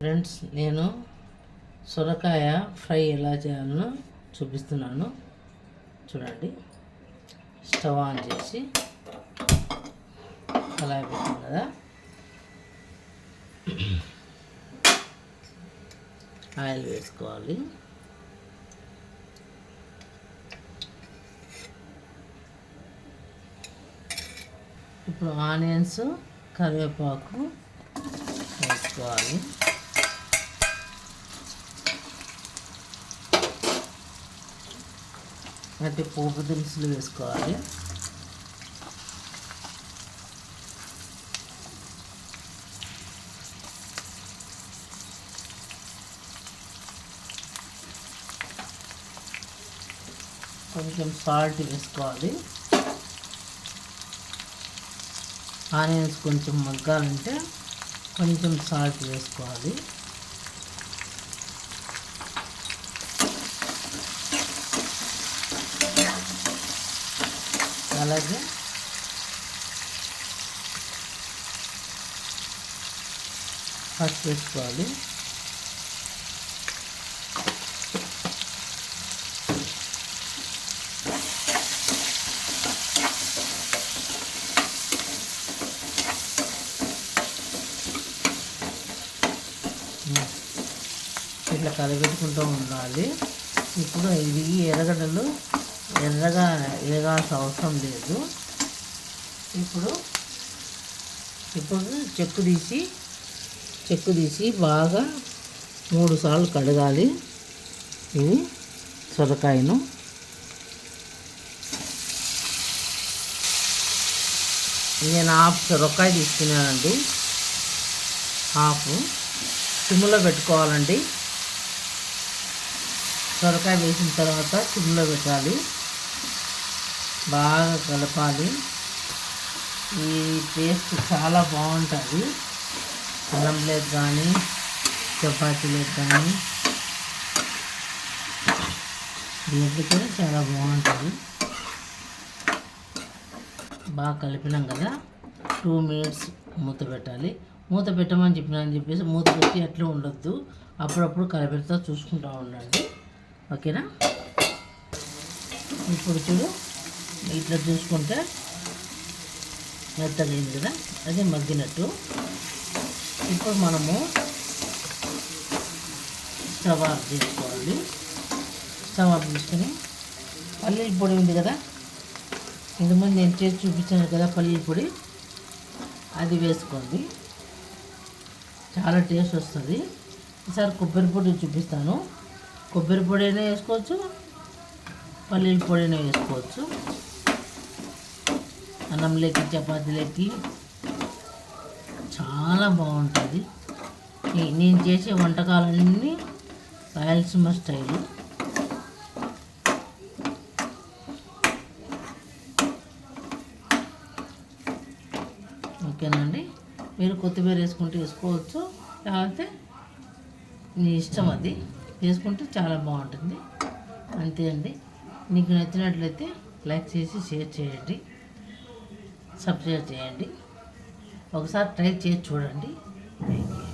Friends, నేను సొరకాయ fry ఎలా చేయాలో చూపిస్తున్నాను. చూడండి, స్టవ్ ఆన్ చేసి కళాయి పెట్టాం కదా, ఆయిల్ వేసుకోవాలి. ఇప్పుడు ఆనియన్స్, కరివేపాకు వేసుకోవాలి. అంటే పోపు దినుసులు వేసుకోవాలి. కొంచెం సాల్ట్ వేసుకోవాలి. ఆనియన్స్ కొంచెం మగ్గాలంటే కొంచెం సాల్ట్ వేసుకోవాలి. అలాగే పసుపు వేసుకోవాలి. ఇట్లా కలబెట్టుకుంటూ ఉండాలి. ఇప్పుడు ఇది ఎర్రగడ్డలు ఎర్రగా వేగాల్సిన అవసరం లేదు. ఇప్పుడు చెక్కు తీసి బాగా 3 సార్లు కడగాలి. ఇది సొరకాయను నేను హాఫ్ సొరకాయ తీసుకున్నానండి. హాఫ్ సిమ్లో పెట్టుకోవాలండి. సొరకాయ వేసిన తర్వాత సిమ్లో పెట్టాలి, బాగా కలపాలి. ఈ టేస్ట్ చాలా బాగుంటుంది. అన్నం లేదు కానీ, చపాతీ లేదు కానీ, దీంట్లో కూడా చాలా బాగుంటుంది. బాగా కలిపినాం కదా, 2 మినిట్స్ మూత పెట్టాలి. మూత పెట్టమని చెప్పేసి మూత పెట్టి అట్లా ఉండొద్దు. అప్పుడప్పుడు కలిపెడతా చూసుకుంటూ ఉండండి. ఓకేనా? ఇప్పుడు చూడు, ఇట్లా చూసుకుంటే మెత్తగైంది కదా, అది మగ్గినట్టు. ఇప్పుడు మనము స్టవ్ ఆఫ్ చేసుకోవాలి. స్టవ్ ఆఫ్ చేసుకొని పల్లీల పొడి ఉంది కదా, ఇంతకుముందు నేను చేసి చూపించాను కదా పల్లీల పొడి, అది వేసుకోండి. చాలా టేస్ట్ వస్తుంది. ఈసారి కొబ్బరి పొడి చూపిస్తాను. కొబ్బరి పొడి అయినా వేసుకోవచ్చు, పల్లీల పొడి అయినా వేసుకోవచ్చు. అన్నంలోకి, చపాతీలోకి చాలా బాగుంటుంది. నేను చేసే వంటకాలన్నీ రాయలసీమ స్టైలు. ఓకేనండి? మీరు కొత్తిమీర వేసుకుంటే వేసుకోవచ్చు, లేకపోతే మీ ఇష్టం. అది వేసుకుంటే చాలా బాగుంటుంది. అంతే అండి. మీకు నచ్చినట్లయితే లైక్ చేసి షేర్ చేయండి, సబ్స్క్రైబ్ చేయండి. ఒకసారి ట్రై చేసి చూడండి. Thank you.